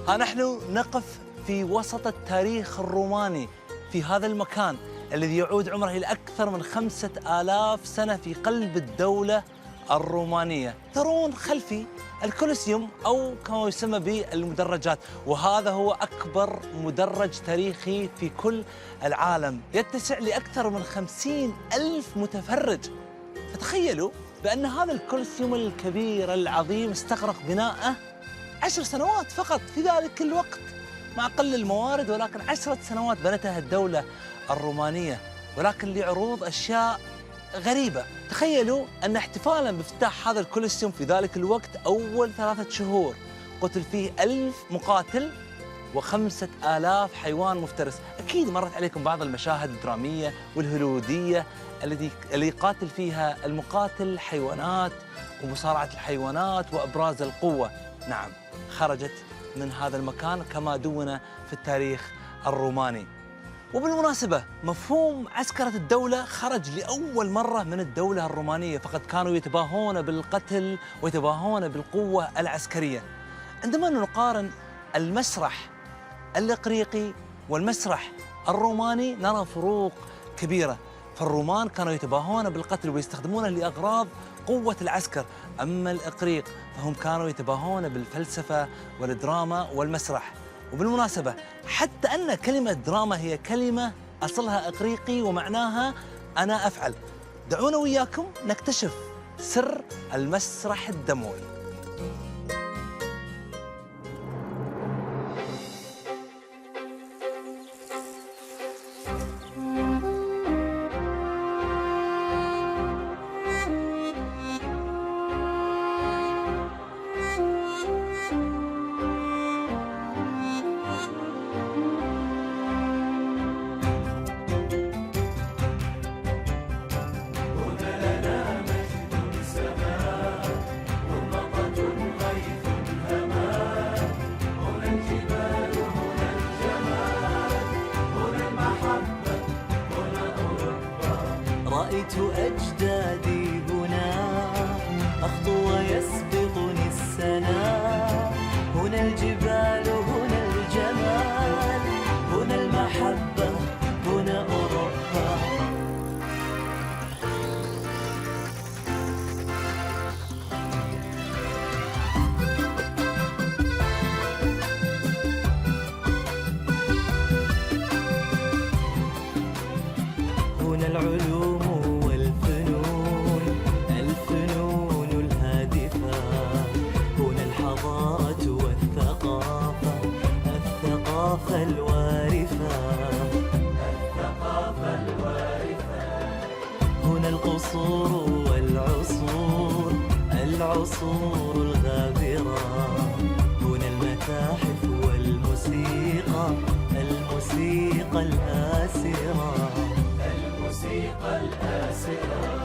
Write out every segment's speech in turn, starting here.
ها نحن نقف في وسط التاريخ الروماني في هذا المكان الذي يعود عمره إلى أكثر من 5000 سنة في قلب الدولة الرومانية. ترون خلفي الكولوسيوم أو كما يسمى بالمدرجات، وهذا هو أكبر مدرج تاريخي في كل العالم، يتسع لأكثر من 50,000 متفرج. فتخيلوا بأن هذا الكولوسيوم الكبير العظيم استغرق بناءه 10 سنوات فقط في ذلك الوقت مع قل الموارد، ولكن 10 سنوات بنتها الدولة الرومانية، ولكن لعروض أشياء غريبة. تخيلوا أن احتفالاً بافتتاح هذا الكولوسيوم في ذلك الوقت أول 3 شهور قتل فيه 1000 مقاتل و5000 حيوان مفترس. أكيد مرت عليكم بعض المشاهد الدرامية والهوليودية اللي قاتل فيها المقاتل الحيوانات ومصارعة الحيوانات وإبراز القوة. نعم، خرجت من هذا المكان كما دون في التاريخ الروماني. وبالمناسبة مفهوم عسكرة الدولة خرج لأول مرة من الدولة الرومانية، فقد كانوا يتباهون بالقتل ويتباهون بالقوة العسكرية. عندما نقارن المسرح الإغريقي والمسرح الروماني نرى فروق كبيرة، فالرومان كانوا يتباهون بالقتل ويستخدمونه لأغراض قوة العسكر، أما الإغريق فهم كانوا يتباهون بالفلسفة والدراما والمسرح. وبالمناسبة حتى أن كلمة دراما هي كلمة أصلها إغريقي ومعناها أنا أفعل. دعونا وياكم نكتشف سر المسرح الدموي. رأيت أجدادي هنا أخطو ويسبقني السنا، هنا الجبال هنا الجمال هنا المحبة هنا أوروبا. هنا العلوم هنا القصور والعصور العصور الغابرة، هنا المتاحف والموسيقى الموسيقى الآسرة الموسيقى الآسرة.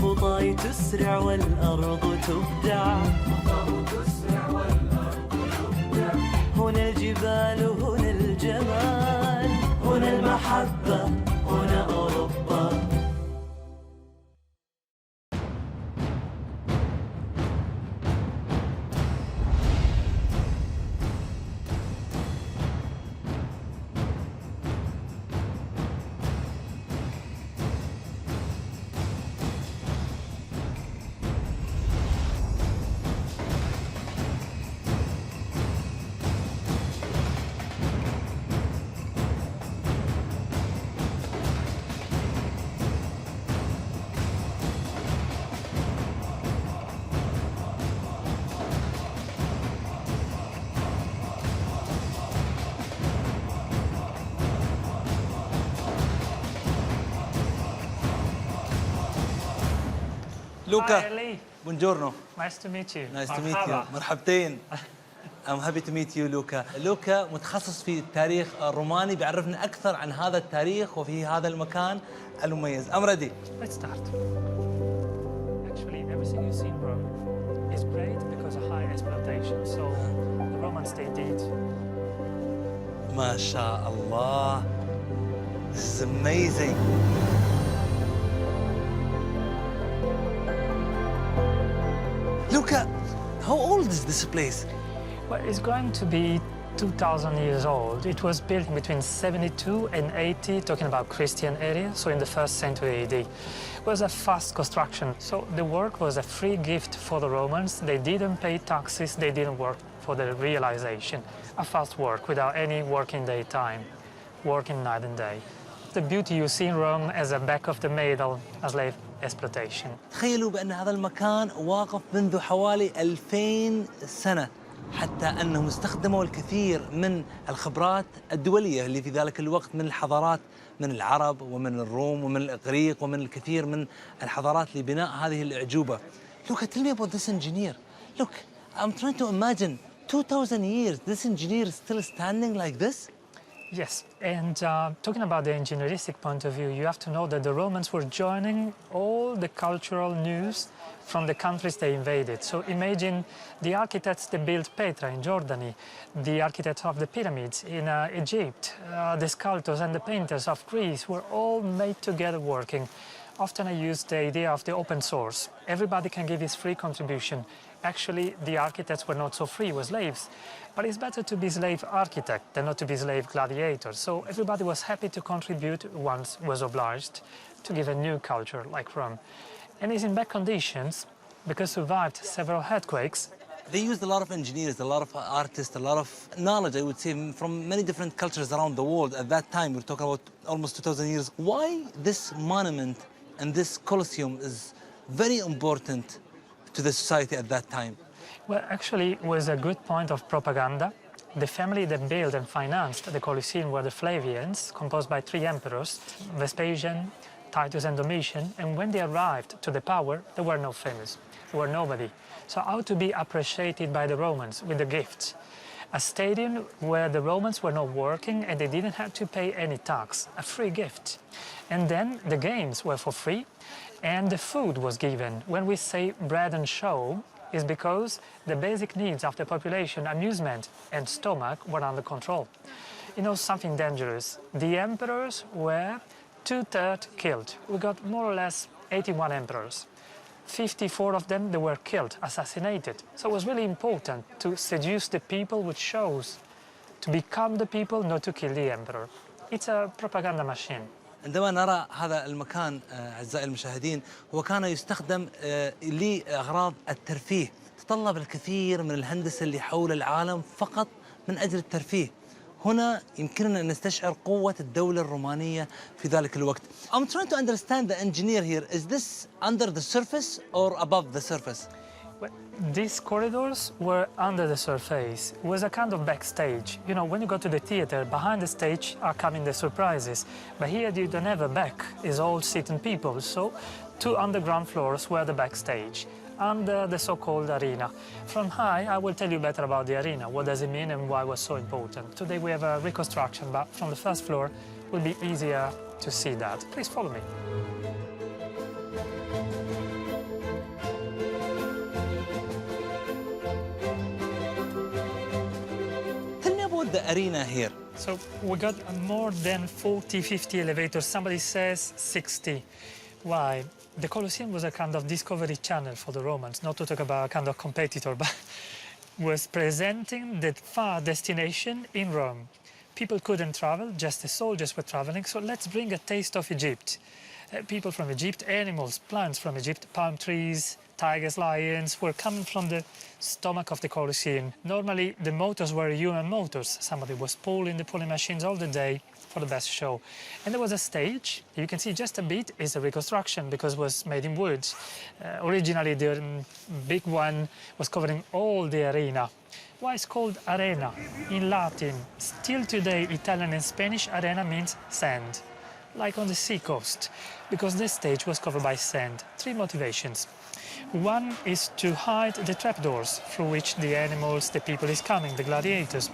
خطاي تسرع والأرض تبدع، خطاي تسرع والأرض تبدع. هنا الجبال هنا الجمال هنا المحبة هنا أوروبا. لوكا. Hi, Ali. Buongiorno. Nice to meet you. Nice to meet you. مرحبتين. I'm happy to meet you, لوكا. لوكا متخصص في التاريخ الروماني، بيعرفنا أكثر عن هذا التاريخ وفي هذا المكان المميز. I'm ready. Let's start. Actually, everything you see in Rome is great because of high exploitation. So the Romans, they did. ما شاء الله. This is amazing. Luca, how old is this place? Well, it's going to be 2,000 years old. It was built between 72 and 80, talking about Christian area, so in the 1st century AD. It was a fast construction, so the work was a free gift for the Romans. They didn't pay taxes, they didn't work for the realization. A fast work without any working day time, working night and day. The beauty you see in Rome as a back of the medal, a slave exploitation. تخيلوا بأن هذا المكان واقف منذ حوالي 2000 سنة، حتى أنهم استخدموا الكثير من الخبرات الدولية اللي في ذلك الوقت من الحضارات، من العرب ومن الروم ومن الإغريق ومن الكثير من الحضارات لبناء هذه الأعجوبة. Look, tell me about this engineer. Look, I'm trying to imagine 2,000 years, this engineer is still standing like this? Yes, and talking about the engineeristic point of view, you have to know that the Romans were joining all the cultural news from the countries they invaded. So imagine the architects that built Petra in Jordan, the architects of the pyramids in Egypt, the sculptors and the painters of Greece were all made together working. Often I use the idea of the open source. Everybody can give his free contribution. Actually, the architects were not so free, were slaves. But it's better to be slave architect than not to be slave gladiator. So everybody was happy to contribute once was obliged to give a new culture like Rome. And it's in bad conditions because survived several earthquakes. They used a lot of engineers, a lot of artists, a lot of knowledge, I would say, from many different cultures around the world. At that time, we're talking about almost 2,000 years. Why this monument and this Colosseum is very important to the society at that time? Well, actually, it was a good point of propaganda. The family that built and financed the Colosseum were the Flavians, composed by 3 emperors, Vespasian, Titus and Domitian, and when they arrived to the power, they were not famous, they were nobody. So how to be appreciated by the Romans with the gifts? A stadium where the Romans were not working and they didn't have to pay any tax, a free gift. And then the games were for free and the food was given. When we say bread and show, is because the basic needs of the population, amusement and stomach, were under control. You know something dangerous? The emperors were 2/3 killed. We got more or less 81 emperors. 54 of them, they were killed, assassinated. So it was really important to seduce the people with shows, to become the people, not to kill the emperor. It's a propaganda machine. عندما نرى هذا المكان أعزائي المشاهدين هو كان يستخدم لأغراض الترفيه، تطلب الكثير من الهندسة اللي حول العالم فقط من أجل الترفيه. هنا يمكننا أن نستشعر قوة الدولة الرومانية في ذلك الوقت. I'm trying to understand the engineer here. Is this under the surface or above the surface? Well, these corridors were under the surface. It was a kind of backstage. You know, when you go to the theater, behind the stage are coming the surprises. But here you don't have a back. It's all sitting people. So 2 underground floors were the backstage, under the so-called arena. From high, I will tell you better about the arena, what does it mean and why it was so important. Today we have a reconstruction, but from the first floor it will be easier to see that. Please follow me. Tell me about the arena here. So we got more than 40, 50 elevators. Somebody says 60. Why? The Colosseum was a kind of discovery channel for the Romans, not to talk about a kind of competitor, but was presenting the far destination in Rome. People couldn't travel, just the soldiers were traveling, so let's bring a taste of Egypt. People from Egypt, animals, plants from Egypt, palm trees, tigers, lions, were coming from the stomach of the Colosseum. Normally, the motors were human motors. Somebody was pulling the pulling machines all the day for the best show. And there was a stage. You can see just a bit is a reconstruction because it was made in wood. Originally, the big one was covering all the arena. Why it's called arena? In Latin, still today, Italian and Spanish, arena means sand, like on the sea coast, because this stage was covered by sand. 3 motivations. One is to hide the trapdoors through which the animals, the people is coming, the gladiators.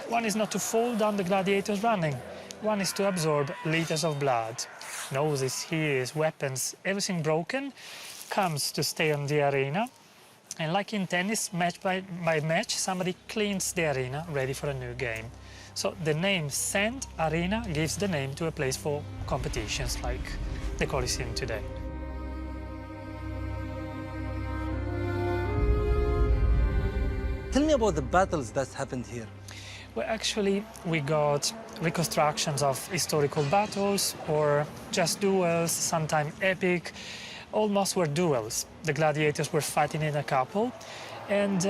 One is not to fall down the gladiators running. One is to absorb liters of blood. Noses, ears, weapons, everything broken comes to stay on the arena. And like in tennis, match by match, somebody cleans the arena, ready for a new game. So the name Sand Arena gives the name to a place for competitions like the Colosseum today. Tell Tell me about the battles that happened here. Well, actually, we got reconstructions of historical battles or just duels, sometimes epic. Almost were duels. The gladiators were fighting in a couple. And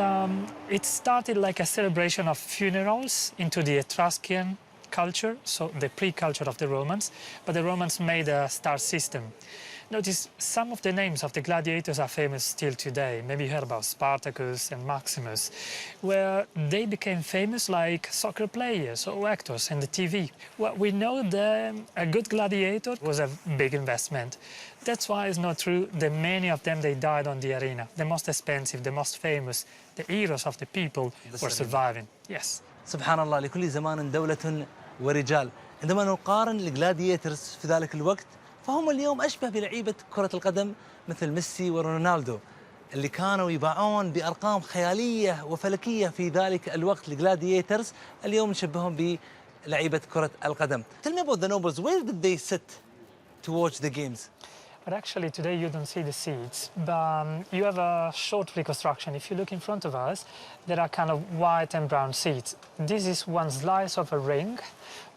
it started like a celebration of funerals into the Etruscan culture, so the pre-culture of the Romans, but the Romans made a star system. Notice some of the names of the gladiators are famous still today. Maybe you heard about Spartacus and Maximus, where they became famous like soccer players or actors in the TV. Well, we know that a good gladiator was a big investment. That's why it's not true that many of them, they died on the arena. The most expensive, the most famous, the heroes of the people were surviving. Yes. سبحان الله، لكل زمان دولة ورجال. عندما نقارن الجلاديترز في ذلك الوقت فهم اليوم أشبه بلعيبة كرة القدم مثل ميسي ورونالدو اللي كانوا يباعون بأرقام خيالية وفلكية في ذلك الوقت. الجلاديترز اليوم نشبههم بلعيبة كرة القدم. Tell me about the nobles. Where did they sit to watch the games? But actually today you don't see the seats, but you have a short reconstruction. If you look in front of us, there are kind of white and brown seats. This is one slice of a ring,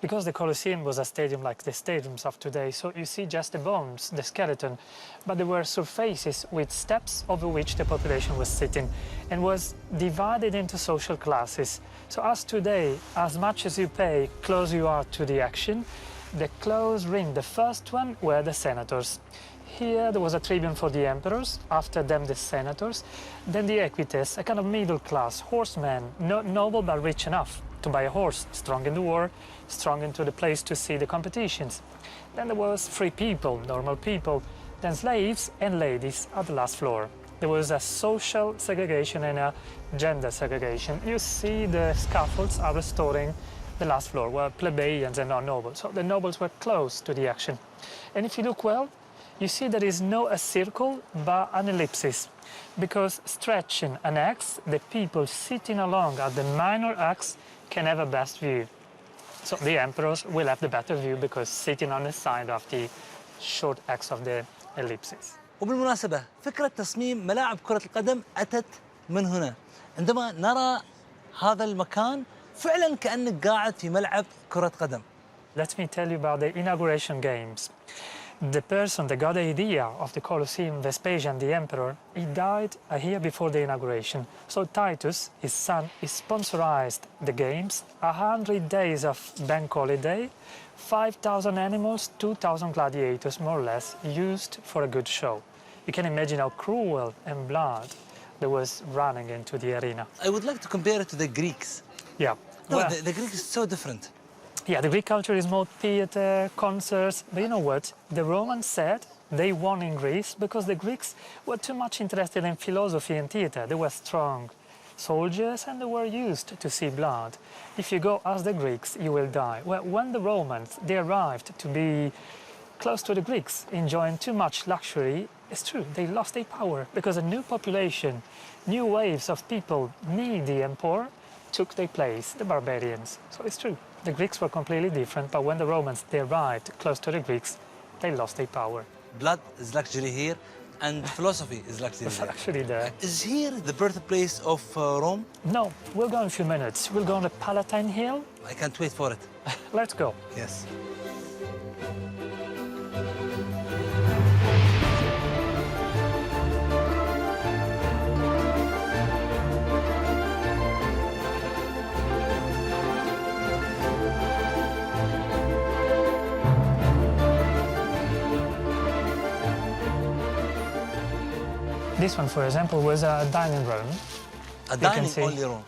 because the Colosseum was a stadium like the stadiums of today, so you see just the bones, the skeleton, but there were surfaces with steps over which the population was sitting and was divided into social classes. So as today, as much as you pay, close you are to the action. The close ring, the first one, were the senators. Here there was a tribune for the emperors, after them the senators, then the equites, a kind of middle class, horsemen, not noble but rich enough to buy a horse, strong in the war, strong into the place to see the competitions. Then there was free people, normal people, then slaves and ladies at the last floor. There was a social segregation and a gender segregation. You see the scaffolds are restoring the last floor, where plebeians and non-nobles. So the nobles were close to the action. And if you look well, you see there is no a circle, but an ellipsis. Because stretching an X, the people sitting along at the minor X can have a best view. So the emperors will have the better view because sitting on the side of the short X of the ellipsis. وبالمناسبة فكرة تصميم ملاعب كرة القدم أتت من هنا. عندما نرى هذا المكان فعلا كأنك قاعد في ملعب كرة قدم. Let me tell you about the inauguration games. The person that got the idea of the Colosseum, Vespasian, the emperor, he died a year before the inauguration. So Titus, his son, he sponsorized the games, 100 days of bank holiday, 5,000 animals, 2,000 gladiators, more or less, used for a good show. You can imagine how cruel and blood there was running into the arena. I would like to compare it to the Greeks. Yeah. No, Well, the Greek is so different. yeah, the Greek culture is more theater, concerts, but you know what? The Romans said they won in Greece because the Greeks were too much interested in philosophy and theater. They were strong soldiers and they were used to see blood. If you go as the Greeks, you will die. Well, when the Romans, they arrived to be close to the Greeks, enjoying too much luxury, it's true, they lost their power because a new population, new waves of people, needy and poor, took their place, the barbarians. So it's true, the Greeks were completely different, but when the Romans, they arrived close to the Greeks, they lost their power. Blood is luxury here and philosophy is luxury It's here. actually there. Is here the birthplace of Rome? No, we'll go in a few minutes. We'll go on the Palatine Hill. I can't wait for it. Let's go. Yes. This one, for example, was a dining room. A can dining see. only room.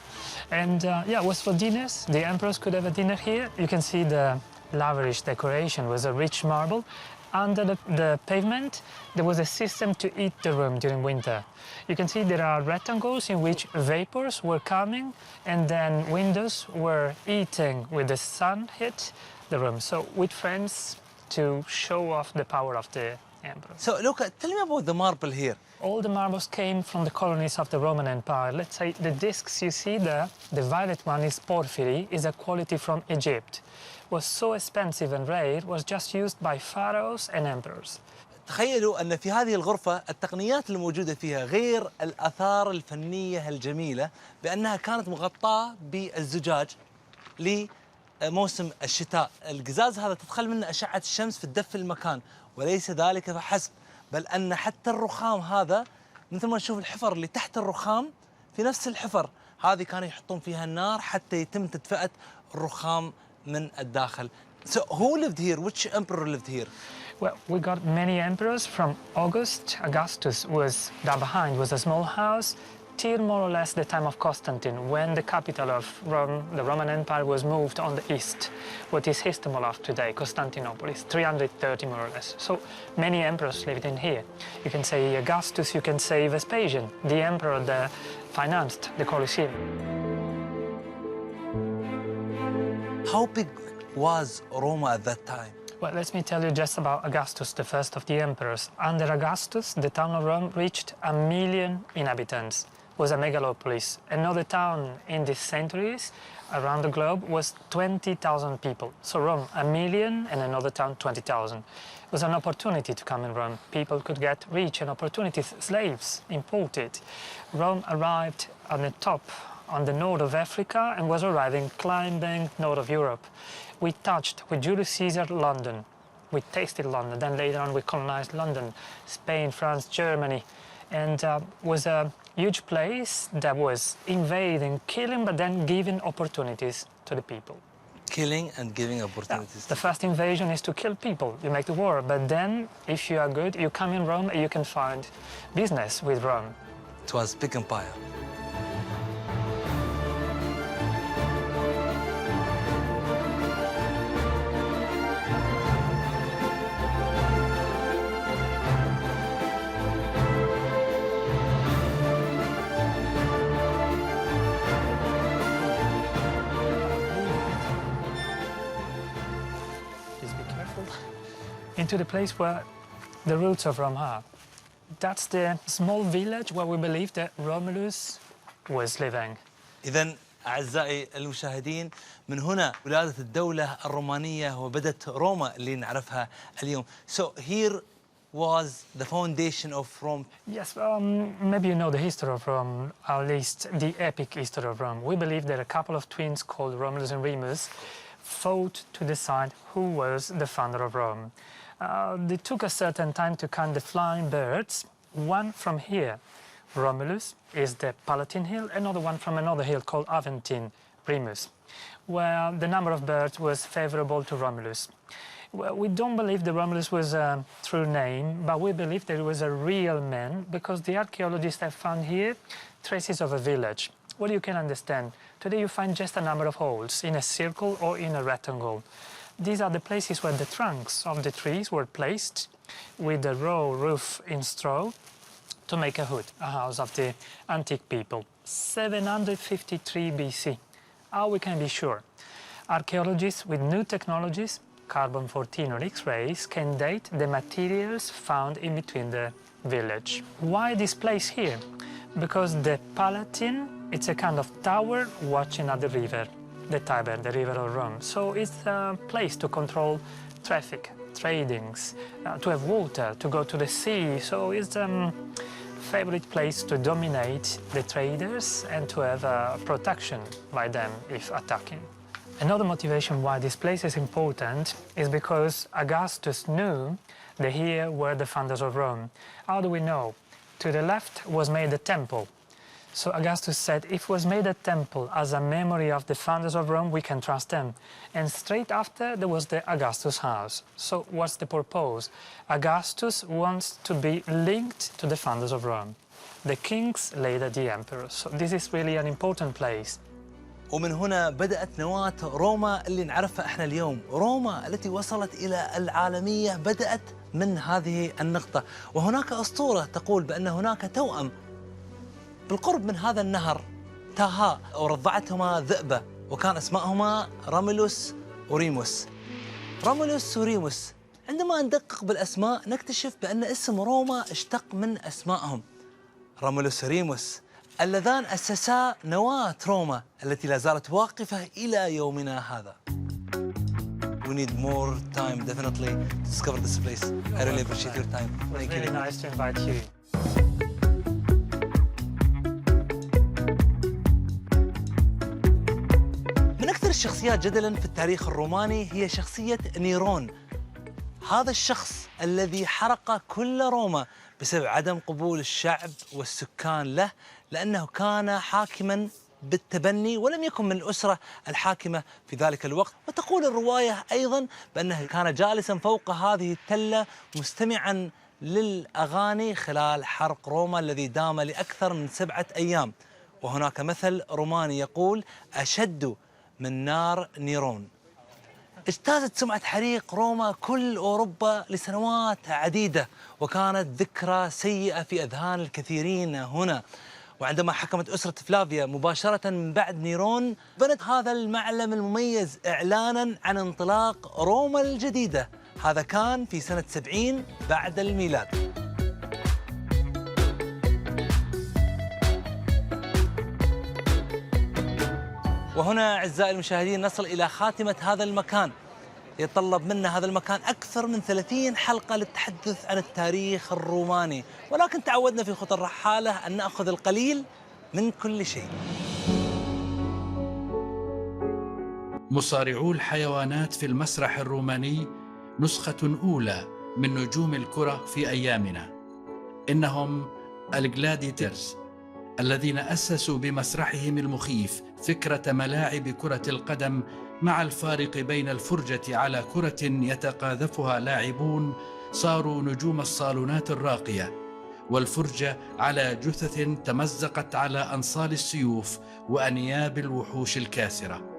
And yeah, it was for dinners. The emperors could have a dinner here. You can see the lavish decoration was a rich marble. Under the pavement, there was a system to heat the room during winter. You can see there are rectangles in which vapors were coming and then windows were heating with the sun hit the room. So with friends to show off the power of the emperor. So, Luca, tell me about the marble here. All the marbles came from the colonies of the Roman Empire. Let's say the discs you see there, the violet one is porphyry, is a quality from Egypt. Was so expensive and rare, it was just used by pharaohs and emperors. تخيلوا أن في هذه الغرفة التقنيات الموجودة فيها غير الآثار الفنية الجميلة بأنها كانت مغطاة بالزجاج لموسم الشتاء. القزاز هذا تدخل منه أشعة الشمس في تدفي المكان، وليس ذلك فحسب، بل أن حتى الرخام هذا مثل ما نشوف الحفر اللي تحت الرخام، في نفس الحفر هذه كانوا يحطون فيها النار حتى يتم تدفئة الرخام من الداخل. So who lived here? Which emperor lived here? Well, we got many emperors from August. Augustus was that behind was a small house till more or less the time of Constantine, when the capital of Rome, the Roman Empire, was moved on the east, what is Istanbul of today, Constantinople, 330 more or less. So many emperors lived in here. You can say Augustus, you can say Vespasian, the emperor that financed the Colosseum. How big was Rome at that time? Well, let me tell you just about Augustus, the first of the emperors. Under Augustus, the town of Rome reached 1 million inhabitants. It was a megalopolis. Another town in these centuries around the globe was 20,000 people. So Rome, 1 million, and another town, 20,000. It was an opportunity to come in Rome. People could get rich and opportunities, slaves imported. Rome arrived on the top, on the north of Africa, and was arriving, climbing north of Europe. We touched with Julius Caesar London. We tasted London. Then later on we colonized London, Spain, France, Germany, and was a huge place that was invading, killing, but then giving opportunities to the people. Killing and giving opportunities. The first invasion is to kill people. You make the war, but then if you are good, you come in Rome and you can find business with Rome. It was big empire. Into the place where the roots of Rome are. That's the small village where we believe that Romulus was living. إذن أعزائي المشاهدين، من هنا ولادة الدولة الرومانية وبدت روما اللي نعرفها اليوم. So here was the foundation of Rome. Yes, maybe you know the history of Rome, at least the epic history of Rome. We believe that a couple of twins called Romulus and Remus fought to decide who was the founder of Rome. They took a certain time to count the flying birds. One from here, Romulus, is the Palatine Hill, another one from another hill called Aventine, Remus, where the number of birds was favorable to Romulus. Well, we don't believe that Romulus was a true name, but we believe that it was a real man because the archaeologists have found here traces of a village. Well, you can understand. Today you find just a number of holes in a circle or in a rectangle. These are the places where the trunks of the trees were placed with a raw roof in straw to make a hood, a house of the antique people. 753 BC. How we can be sure? Archaeologists with new technologies, carbon-14 or X-rays, can date the materials found in between the village. Why this place here? Because the Palatine, it's a kind of tower watching at the river, the Tiber, the river of Rome. So it's a place to control traffic, tradings, to have water, to go to the sea. So it's a favorite place to dominate the traders and to have protection by them if attacking. Another motivation why this place is important is because Augustus knew that here were the founders of Rome. How do we know? To the left was made a temple. So Augustus said, if was made a temple as a memory of the founders of Rome, we can trust them. And straight after, there was the Augustus house. So what's the purpose? Augustus wants to be linked to the founders of Rome. The kings, later the emperors. So this is really an important place. ومن هنا بدأت نواة روما اللي نعرفها احنا اليوم. روما التي وصلت إلى العالمية بدأت من هذه النقطة. وهناك أسطورة تقول بأن هناك توأم بالقرب من هذا النهر تاها ورضعتهما ذئبة، وكان اسمائهما راميلوس وريموس. راميلوس وريموس، عندما ندقق بالأسماء نكتشف بأن اسم روما اشتق من أسمائهم. راميلوس وريموس اللذان أسسا نواة روما التي لا زالت واقفة إلى يومنا هذا. we need more time definitely to discover this place. I really appreciate your time. It was Thank you. really nice to invite you. من أكثر الشخصيات جدلاً في التاريخ الروماني هي شخصية نيرون. هذا الشخص الذي حرق كل روما بسبب عدم قبول الشعب والسكان له، لأنه كان حاكماً بالتبني ولم يكن من الأسرة الحاكمة في ذلك الوقت. وتقول الرواية أيضاً بأنه كان جالساً فوق هذه التلة مستمعاً للأغاني خلال حرق روما الذي دام لأكثر من 7 أيام. وهناك مثل روماني يقول: أشد من نار نيرون. اجتازت سمعة حريق روما كل أوروبا لسنوات عديدة، وكانت ذكرى سيئة في أذهان الكثيرين هنا. وعندما حكمت أسرة فلافيا مباشرة من بعد نيرون، بنت هذا المعلم المميز إعلاناً عن انطلاق روما الجديدة. هذا كان في سنة 70 بعد الميلاد. وهنا أعزائي المشاهدين نصل إلى خاتمة هذا المكان. يتطلب منا هذا المكان أكثر من 30 حلقة للتحدث عن التاريخ الروماني، ولكن تعودنا في خطى الرحالة أن نأخذ القليل من كل شيء. مصارعو الحيوانات في المسرح الروماني نسخة أولى من نجوم الكرة في أيامنا. إنهم الجلاديترز الذين أسسوا بمسرحهم المخيف فكرة ملاعب كرة القدم، مع الفارق بين الفرجة على كرة يتقاذفها لاعبون صاروا نجوم الصالونات الراقية، والفرجة على جثث تمزقت على أنصال السيوف وأنياب الوحوش الكاسرة.